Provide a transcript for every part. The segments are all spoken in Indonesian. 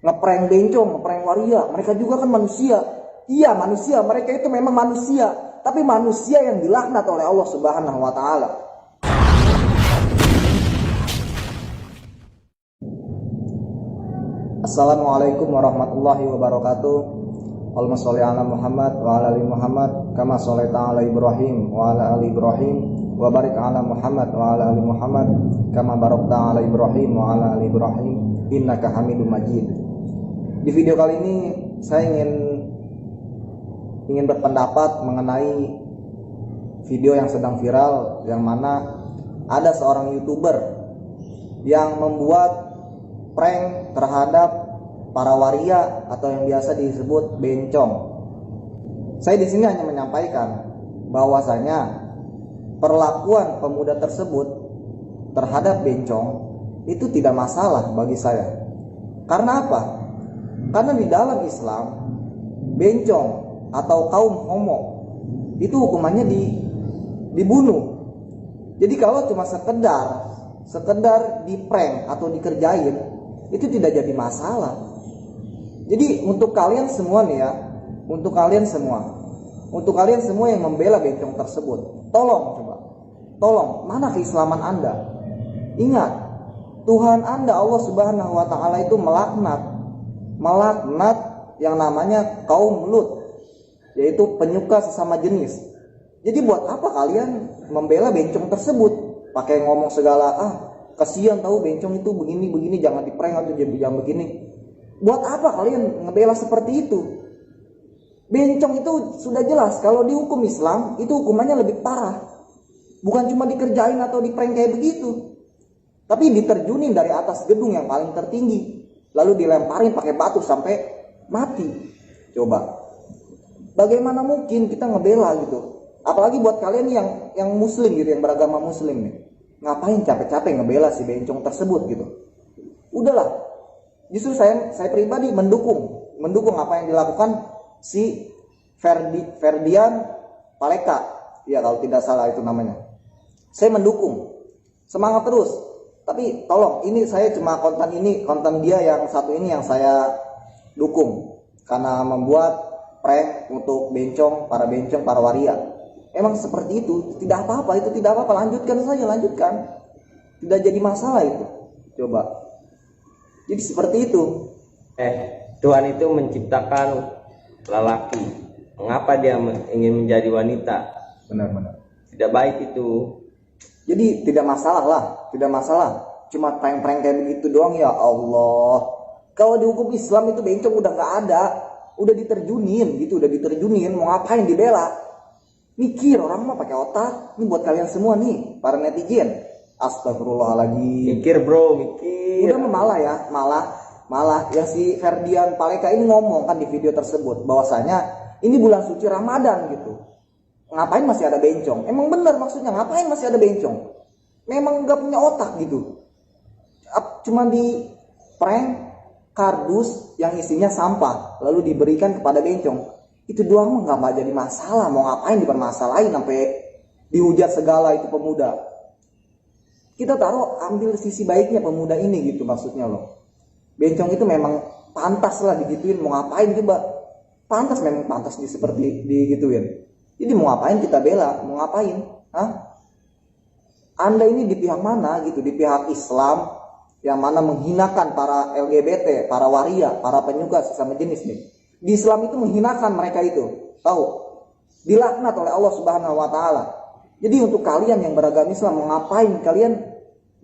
ngeprank bencong, ngeprank waria. Mereka juga kan manusia. Iya manusia, mereka itu memang manusia, tapi manusia yang dilaknat oleh Allah Subhanahu wa taala. Assalamualaikum warahmatullahi wabarakatuh. Allahumma sholli ala Muhammad wa ala ali Muhammad kama sholaita ala Ibrahim wa ala ali Ibrahim wa barik ala Muhammad wa ala ali Muhammad kama barakta ala Ibrahim wa ala ali Ibrahim innaka Hamidum Majid. Di video kali ini saya ingin berpendapat mengenai video yang sedang viral, yang mana ada seorang YouTuber yang membuat prank terhadap para waria atau yang biasa disebut bencong. Saya di sini hanya menyampaikan bahwasanya perlakuan pemuda tersebut terhadap bencong itu tidak masalah bagi saya. Karena apa? Karena di dalam Islam bencong atau kaum homo itu hukumannya dibunuh. Jadi kalau cuma sekedar di prank atau dikerjain itu tidak jadi masalah. Jadi untuk kalian semua nih ya, untuk kalian semua yang membela bencong tersebut, tolong, mana keislaman Anda? Ingat, Tuhan Anda Allah Subhanahu wa taala itu melaknat yang namanya kaum Lut, yaitu penyuka sesama jenis. Jadi buat apa kalian membela bencong tersebut? Pakai ngomong segala, kasihan tahu bencong itu begini, jangan di-prank atau jangan begini. Buat apa kalian ngebela seperti itu? Bencong itu sudah jelas kalau dihukum Islam itu hukumannya lebih parah. Bukan cuma dikerjain atau di-prank kayak begitu, tapi diterjunin dari atas gedung yang paling tertinggi, lalu dilemparin pakai batu sampai mati. Coba, bagaimana mungkin kita ngebela gitu? Apalagi buat kalian yang muslim gitu, yang beragama muslim nih, ngapain capek-capek ngebela si bencong tersebut gitu? Udahlah. Justru saya pribadi mendukung apa yang dilakukan si Ferdian Paleka, ya kalau tidak salah itu namanya. Saya mendukung, semangat terus. Tapi tolong, ini saya cuma konten dia yang satu ini yang saya dukung karena membuat prank untuk para waria. Emang seperti itu, tidak apa-apa, lanjutkan saja, tidak jadi masalah itu. Coba. Jadi seperti itu. Tuhan itu menciptakan lelaki. Mengapa dia ingin menjadi wanita? Benar-benar. Tidak baik itu. Jadi tidak masalah. Cuma prank-prank kayak begitu doang, ya Allah. Kalau di hukum Islam itu bencong udah nggak ada, udah diterjunin. Mau ngapain dibela? Mikir, orang mah pakai otak. Ini buat kalian semua nih, para netizen. Astagfirullahaladzim. Mikir bro, mikir. Udah malah yang si Ferdian Paleka ini ngomong kan di video tersebut bahwasanya ini bulan suci Ramadan gitu. Ngapain masih ada bencong? Emang bener maksudnya ngapain masih ada bencong? Memang nggak punya otak gitu. Cuma di prank kardus yang isinya sampah lalu diberikan kepada bencong. Itu doang nggak jadi masalah. Mau ngapain dipermasalahin sampai dihujat segala itu pemuda? Kita ambil sisi baiknya pemuda ini gitu maksudnya loh. Bencong itu memang pantas lah digituin, mau ngapain coba? Pantas seperti digituin. Jadi mau ngapain kita bela? Mau ngapain? Anda ini di pihak mana gitu? Di pihak Islam yang mana menghinakan para LGBT, para waria, para penyuka sesama jenis nih. Di Islam itu menghinakan mereka itu. Tahu? Dilaknat oleh Allah Subhanahu wa taala. Jadi untuk kalian yang beragama Islam, mengapain kalian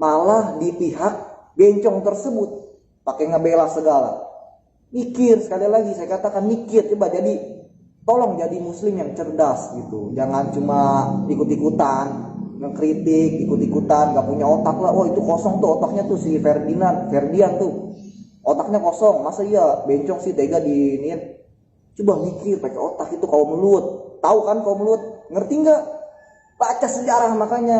malah di pihak bencong tersebut pakai ngebela segala? Mikir, sekali lagi saya katakan mikir. Coba tolong jadi muslim yang cerdas gitu. Jangan cuma ikut-ikutan, ngekritik, gak punya otak lah. Itu kosong tuh otaknya tuh si Ferdian tuh. Otaknya kosong, masa iya bencong sih tega diiniin. Coba mikir pakai otak, itu kaum Lut. Tahu kan kaum Lut? Ngerti nggak? Baca sejarah makanya.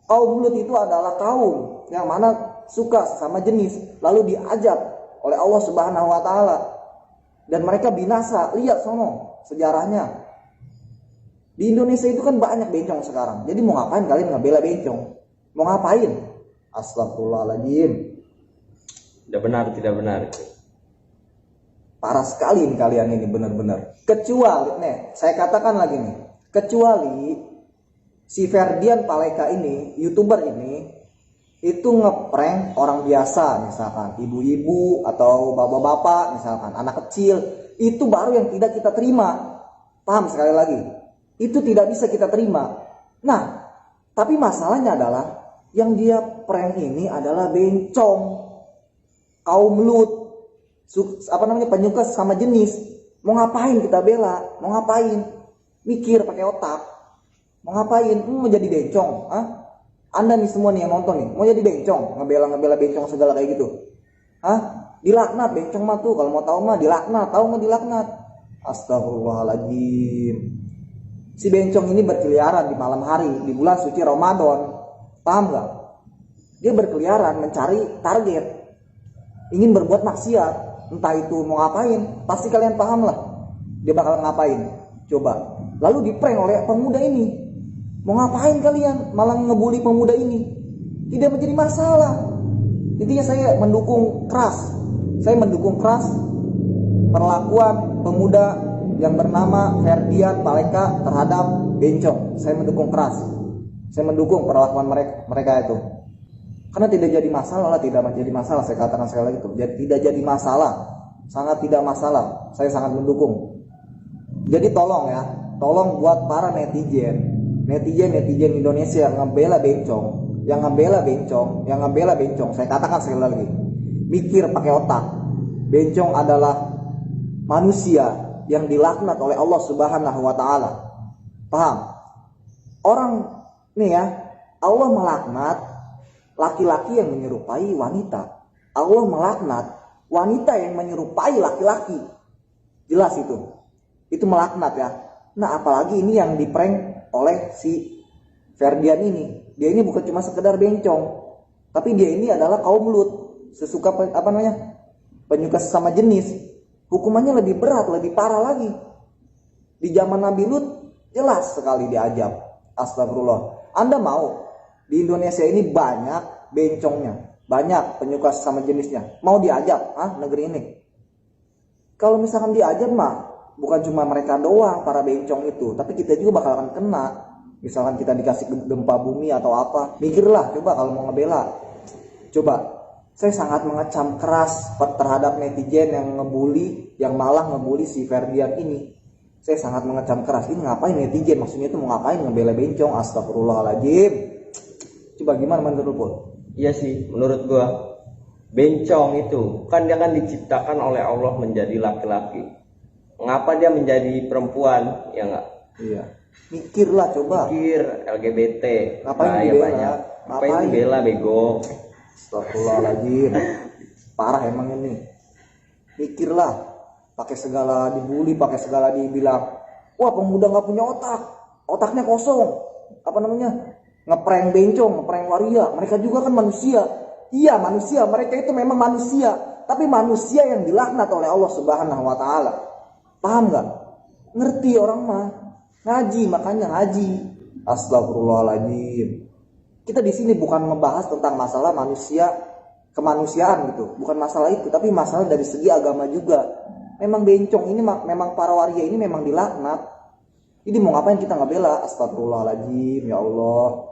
Kaum Lut itu adalah kaum yang mana suka sesama jenis, lalu diajak oleh Allah Subhanahu wa taala dan mereka binasa. Lihat sono sejarahnya. Di Indonesia itu kan banyak bencong sekarang. Jadi mau ngapain kalian ngebela bencong? Mau ngapain? Astagfirullahaladzim. Tidak benar itu. Parah sekali nih kalian ini benar-benar. Kecuali, nih, saya katakan lagi nih, kecuali si Ferdian Paleka ini, YouTuber ini, itu ngeprank orang biasa, misalkan ibu-ibu atau bapak-bapak, misalkan anak kecil, itu baru yang tidak kita terima. Paham sekali lagi? Itu tidak bisa kita terima. Nah, tapi masalahnya adalah yang dia prank ini adalah bencong, kaum lut, penyuka sama jenis. Mau ngapain kita bela? Mau ngapain? Mikir pakai otak. Mau ngapain? Mau jadi bencong? Hah? Anda nih semua nih yang nonton nih, mau jadi bencong, ngebela bencong segala kayak gitu. Hah? Dilaknat bencong mah tuh, kalau mau tahu mah dilaknat, tahu nggak dilaknat? Astagfirullahaladzim. Si bencong ini berkeliaran di malam hari di bulan suci Ramadan. Paham nggak? Dia berkeliaran mencari target, ingin berbuat maksiat. Entah itu mau ngapain, pasti kalian paham lah. Dia bakal ngapain? Coba. Lalu diprank oleh pemuda ini. Mau ngapain kalian malah ngebully pemuda ini? Tidak menjadi masalah. Intinya saya mendukung keras. Saya mendukung keras perlakuan pemuda yang bernama Ferdian Paleka terhadap bencong. Saya mendukung keras. Saya mendukung perlakuan mereka itu. Karena tidak jadi masalah, tidak menjadi masalah. Saya katakan sekali lagi itu. Tidak jadi masalah. Sangat tidak masalah. Saya sangat mendukung. Jadi tolong ya, tolong buat para netizen Indonesia yang ngebela bencong, saya katakan sekali lagi, mikir pakai otak. Bencong adalah manusia yang dilaknat oleh Allah Subhanahu wa taala. Paham? Orang nih ya, Allah melaknat laki-laki yang menyerupai wanita. Allah melaknat wanita yang menyerupai laki-laki. Jelas itu. Itu melaknat ya. Nah, apalagi ini yang diprank oleh si Ferdian ini. Dia ini bukan cuma sekedar bencong, tapi dia ini adalah kaum lut, sesuka penyuka sesama jenis. Hukumannya lebih berat, lebih parah lagi. Di zaman Nabi Lut jelas sekali diajab. Astagfirullah. Anda mau di Indonesia ini banyak bencongnya, banyak penyuka sesama jenisnya, mau diajab negeri ini? Kalau misalkan diajab mah bukan cuma mereka doang para bencong itu, tapi kita juga bakal akan kena. Misalkan kita dikasih gempa bumi atau apa, mikirlah coba kalau mau ngebela. Coba, saya sangat mengecam keras terhadap netizen yang malah ngebully si Ferdian ini. Saya sangat mengecam keras. Ini ngapain netizen? Maksudnya itu mau ngapain ngebela bencong? Astagfirullahaladzim. Coba gimana menurut lo? Iya sih, menurut gua bencong itu kan dia kan diciptakan oleh Allah menjadi laki-laki. Mengapa dia menjadi perempuan? Ya enggak? Iya. Mikirlah coba. Mikir LGBT. Ngapain dibela? Banyak. Ngapain dibela bego? Astagfirullahaladzim. Parah emang ini. Mikirlah. Pakai segala dibully, pakai segala dibilang, wah pemuda nggak punya otak, otaknya kosong. Ngeprank bencong, ngeprank waria. Mereka juga kan manusia. Iya manusia. Mereka itu memang manusia. Tapi manusia yang dilaknat oleh Allah Subhanahu wa taala. Paham nggak? Ngerti orang mah. Ngaji, makanya ngaji. Astagfirullahaladzim. Kita di sini bukan membahas tentang masalah manusia, kemanusiaan gitu. Bukan masalah itu, tapi masalah dari segi agama juga. Memang bencong ini, memang para waria ini memang dilaknat. Jadi mau ngapain kita ngebela? Astagfirullahaladzim, ya Allah.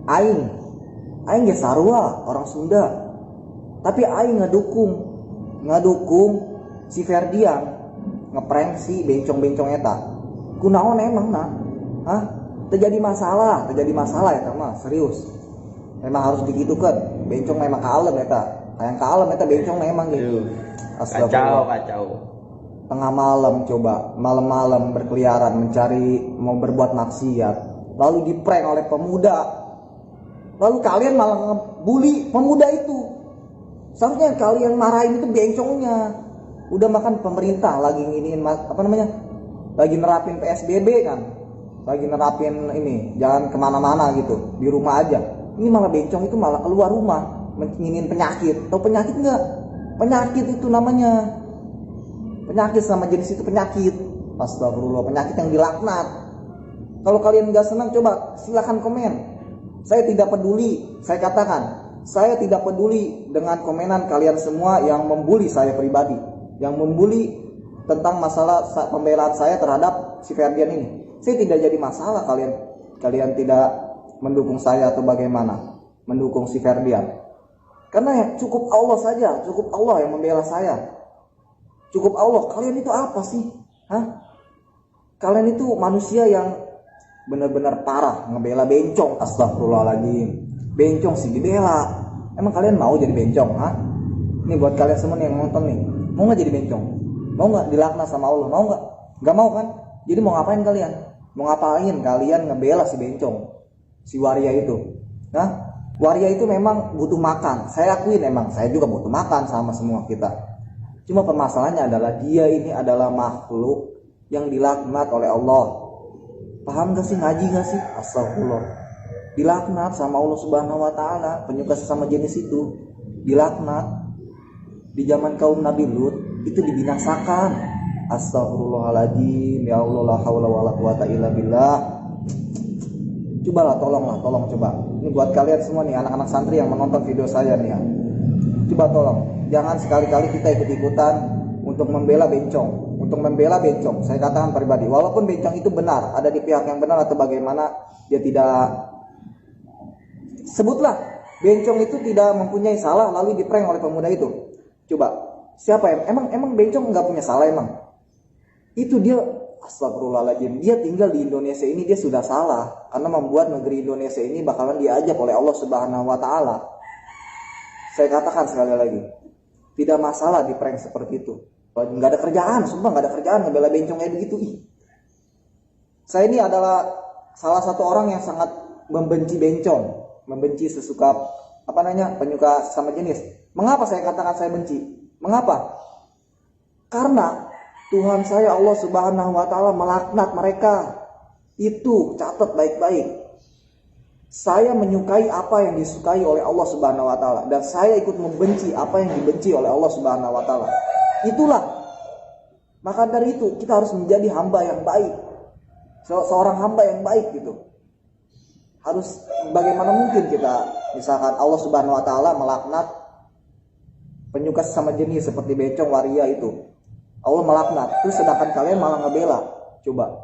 Aing ya sarua, orang Sunda. Tapi aing ngedukung si Ferdian ngeprank si bencong-bencong eta. Kunaon emang terjadi masalah ya mah serius. Memang harus digitukan. Bencong memang kalem eta. Yang kalem eta bencong memang gitu. Kacau. Tengah malam coba, malam-malam berkeliaran mencari mau berbuat maksiat. Lalu diprank oleh pemuda. Lalu kalian malah ngebully pemuda itu. Seharusnya kalian marahin itu bencongnya. Udah makan pemerintah lagi nginiin lagi nerapin PSBB kan, lagi nerapin ini jangan kemana-mana gitu, di rumah aja. Ini malah bencong itu malah keluar rumah nginiin penyakit. Tahu penyakit nggak? Penyakit itu namanya penyakit sama jenis itu penyakit. Astagfirullah, penyakit yang dilaknat. Kalau kalian nggak senang coba silahkan komen. Saya tidak peduli. Saya katakan saya tidak peduli dengan komenan kalian semua yang membuli saya pribadi. yang membuli tentang masalah pembelaan saya terhadap si Ferdian ini. Saya tidak jadi masalah kalian tidak mendukung saya atau bagaimana mendukung si Ferdian. Karena ya cukup Allah saja, cukup Allah yang membela saya. Cukup Allah. Kalian itu apa sih? Hah? Kalian itu manusia yang benar-benar parah ngebela bencong. Astagfirullahaladzim. Bencong sih dibela. Emang kalian mau jadi bencong? Hah? Ini buat kalian semua yang nonton nih. Mau nggak jadi bencong? Mau nggak dilaknat sama Allah? Mau nggak? Nggak mau kan? Jadi mau ngapain kalian? Mau ngapain kalian ngebela si bencong? Si waria itu? Hah? Waria itu memang butuh makan. Saya akuin emang. Saya juga butuh makan sama semua kita. Cuma permasalahannya adalah dia ini adalah makhluk yang dilaknat oleh Allah. Paham gak sih? Ngaji gak sih? Astagfirullah. Dilaknat sama Allah Subhanahu wa taala, penyuka sesama jenis itu. Dilaknat. Di zaman kaum Nabi Lut itu dibinasakan. Astagfirullahaladzim. Ya Allah, la haula wala quwata illa billah. Cobalah, tolong coba. Ini buat kalian semua nih, anak-anak santri yang menonton video saya nih ya. Coba tolong, jangan sekali-kali kita ikut-ikutan untuk membela bencong. Untuk membela bencong, saya katakan pribadi, walaupun bencong itu benar, ada di pihak yang benar atau bagaimana, dia tidak. Sebutlah, bencong itu tidak mempunyai salah lalu diprank oleh pemuda itu. Coba, siapa yang emang bencong nggak punya salah emang? Itu dia, astagfirullahaladzim, dia tinggal di Indonesia ini dia sudah salah karena membuat negeri Indonesia ini bakalan diajak oleh Allah Subhanahu wa taala. Saya katakan sekali lagi, tidak masalah di prank seperti itu. Nggak ada kerjaan, sumpah nggak ada kerjaan ngebela bencong kayak begitu. Saya ini adalah salah satu orang yang sangat membenci bencong, membenci sesuka penyuka sama jenis. Mengapa saya katakan saya benci? Mengapa? Karena Tuhan saya Allah Subhanahu wa taala melaknat mereka. Itu catat baik-baik. Saya menyukai apa yang disukai oleh Allah Subhanahu wa taala dan saya ikut membenci apa yang dibenci oleh Allah Subhanahu wa taala. Itulah. Maka dari itu kita harus menjadi hamba yang baik. Seorang hamba yang baik gitu. Harus bagaimana mungkin kita misalkan Allah Subhanahu wa taala melaknat penyuka sesama jenis seperti bencong waria itu. Allah melaknat, terus sedangkan kalian malah ngebela. Coba,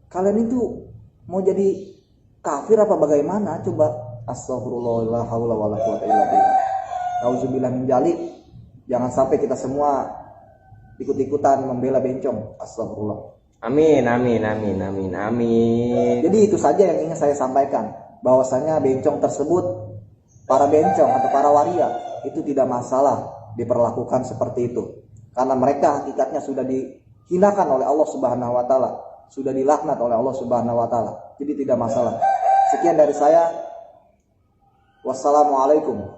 kalian itu mau jadi kafir apa bagaimana? Coba, astagfirullah, la haula wala quwata illa billah. Nauzubillah min dzalik. Jangan sampai kita semua ikut-ikutan membela bencong. Astagfirullah. Amin. Jadi itu saja yang ingin saya sampaikan, bahwasanya bencong tersebut, para bencong atau para waria itu tidak masalah diperlakukan seperti itu. Karena mereka hakikatnya sudah dihinakan oleh Allah Subhanahu wa taala, sudah dilaknat oleh Allah Subhanahu wa taala. Jadi tidak masalah. Sekian dari saya. Wassalamualaikum